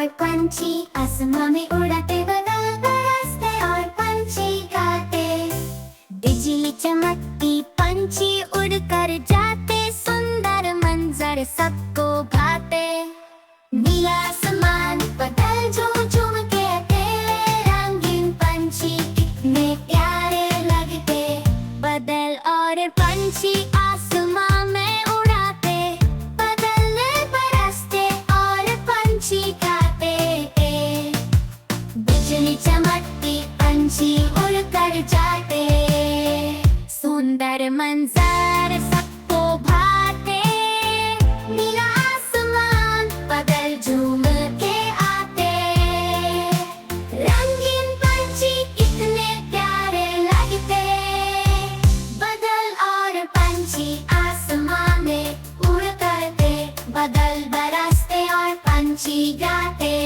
पंछी आसमां में उड़ाते, बदल बरसते और पंछी गाते। बिजली चमकती, पंछी उड़कर जाते, सुंदर मंजर सबको भाते। नीला आसमान, बादल झूम झूम के अकेले, रंगीन पंछी कितने प्यारे लगते। बादल और पंछी आसमां में उड़ाते, बादल बरसते और पंछी गाते। बिजली चमकती, पंछी उड़कर जाते, सुंदर मंजर सबको भाते। नीला आसमान, बादल झूम के आते, रंगीन पंछी कितने प्यारे लगते। बादल और पंछी आसमां में उड़ करते, बादल बरसते और पंछी गाते।